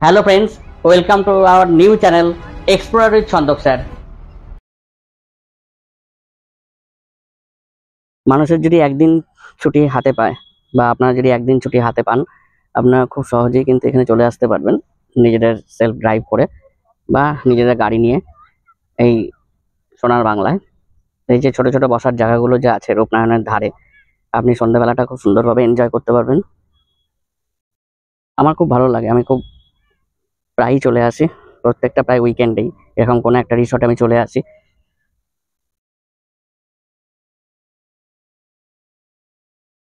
Hello friends, welcome to our new channel Explorer with Chandok sir. মানুষের যদি একদিন ছুটি হাতে পায় বা আপনারা যদি একদিন ছুটি হাতে পান, আপনারা খুব সহজেই কিন্তু এখানে চলে আসতে পারবেন নিজেদের সেলফ ড্রাইভ করে বা নিজেদের গাড়ি নিয়ে এই সোনার বাংলায়। এই যে ছোট ছোট বসার জায়গাগুলো যে আছে রূপনারায়ণের ধারে, আপনি সন্ধ্যাবেলাটা খুব সুন্দরভাবে এনজয় করতে পারবেন। আমার খুব ভালো লাগে, আমি খুব প্রায়ই চলে আসি, প্রত্যেকটা প্রায় উইকেন্ডেই এরকম কোনো একটা রিসর্টে আমি চলে আসি।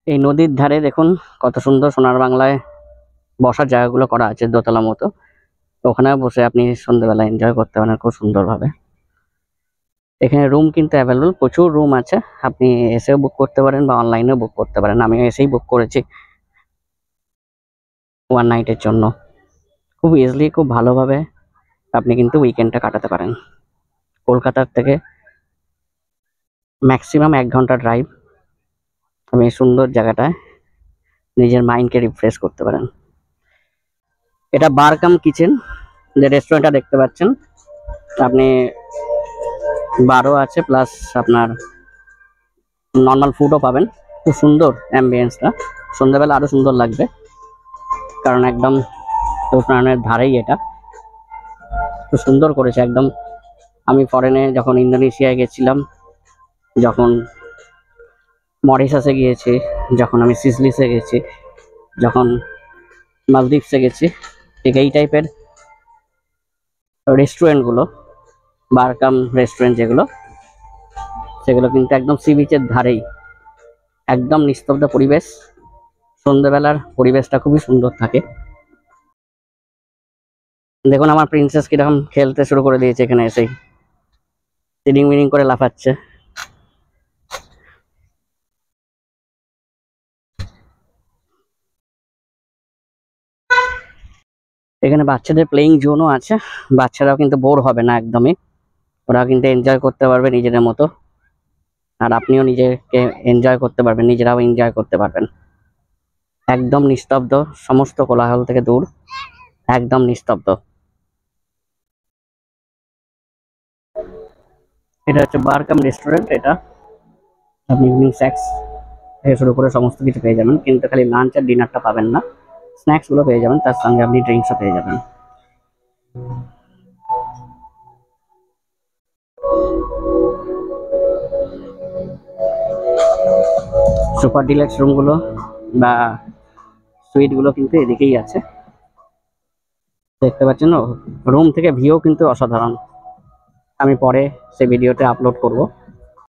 এই নদীর ধারে দেখুন কত সুন্দর সোনার বাংলায় বসার জায়গাগুলো করা আছে দোতলা মতো, তো ওখানে বসে আপনি সন্ধ্যেবেলা এনজয় করতে পারেন খুব সুন্দরভাবে। এখানে রুম কিন্তু অ্যাভেলেবল, প্রচুর রুম আছে, আপনি এসেও বুক করতে পারেন বা অনলাইনেও বুক করতে পারেন। আমি এসেই বুক করেছি 1 নাইটের জন্য। খুব ইজিলি, খুব ভালোভাবে আপনি কিন্তু উইকেন্ডটা কাটাতে পারেন। কলকাতার থেকে ম্যাক্সিমাম 1 ঘন্টা ড্রাইভ, আপনি এই সুন্দর জায়গাটায় নিজের মাইন্ডকে রিফ্রেশ করতে পারেন। এটা বার কাম কিচেন, যে রেস্টুরেন্টটা দেখতে পাচ্ছেন আপনি, বারও আছে প্লাস আপনার নর্মাল ফুডও পাবেন। খুব সুন্দর অ্যাম্বিয়েন্সটা, সন্ধ্যাবেলা আরো সুন্দর লাগবে কারণ একদম রূপনারায়ণের ধারেই এটা। খুব সুন্দর করেছে একদম। আমি ফরেনে যখন ইন্দোনেশিয়ায় গেছিলাম, যখন মরিশাসে গিয়েছি, যখন আমি সিসলিসে গেছি, যখন মালদ্বীপসে গেছি, ঠিক এই টাইপের রেস্টুরেন্টগুলো, বারকাম রেস্টুরেন্ট যেগুলো, সেগুলো কিন্তু একদম সি বিচের ধারেই, একদম নিস্তব্ধ পরিবেশ। সন্ধ্যেবেলার পরিবেশটা খুবই সুন্দর থাকে। দেখুন আমার প্রিন্সেস কিরকম খেলতে শুরু করে দিয়েছে, এখানে এসেই চিডিং মিডিং করে লাফাচ্ছে। এখানে বাচ্চাদের প্লেইং জোনও আছে, বাচ্চারাও কিন্তু বোর হবে না একদমই, ওরাও কিন্তু এনজয় করতে পারবে নিজেদের মতো, আর আপনিও নিজেকে এনজয় করতে পারবেন, নিজেরাও এনজয় করতে পারবেন। একদম নিস্তব্ধ, সমস্ত কোলাহল থেকে দূর, একদম নিস্তব্ধ। এটা হচ্ছে বারকাম রেস্টুরেন্ট। এটা আপনি ইভিনিং স্ন্যাক্স থেকে শুরু করে সমস্ত কিছু পেয়ে যাবেন, কিন্তু খালি লাঞ্চ আর ডিনারটা পাবেন না, স্ন্যাক্সগুলো পেয়ে যাবেন, তার সঙ্গে আপনি ড্রিঙ্কসও পেয়ে যাবেন। সুপার ডিলাক্স রুমগুলো বা সুইটগুলো কিন্তু এদিকেই আছে, দেখতে পাচ্ছেন। রুম থেকে ভিউ কিন্তু অসাধারণ, আমি পরে সেই ভিডিওতে আপলোড করব।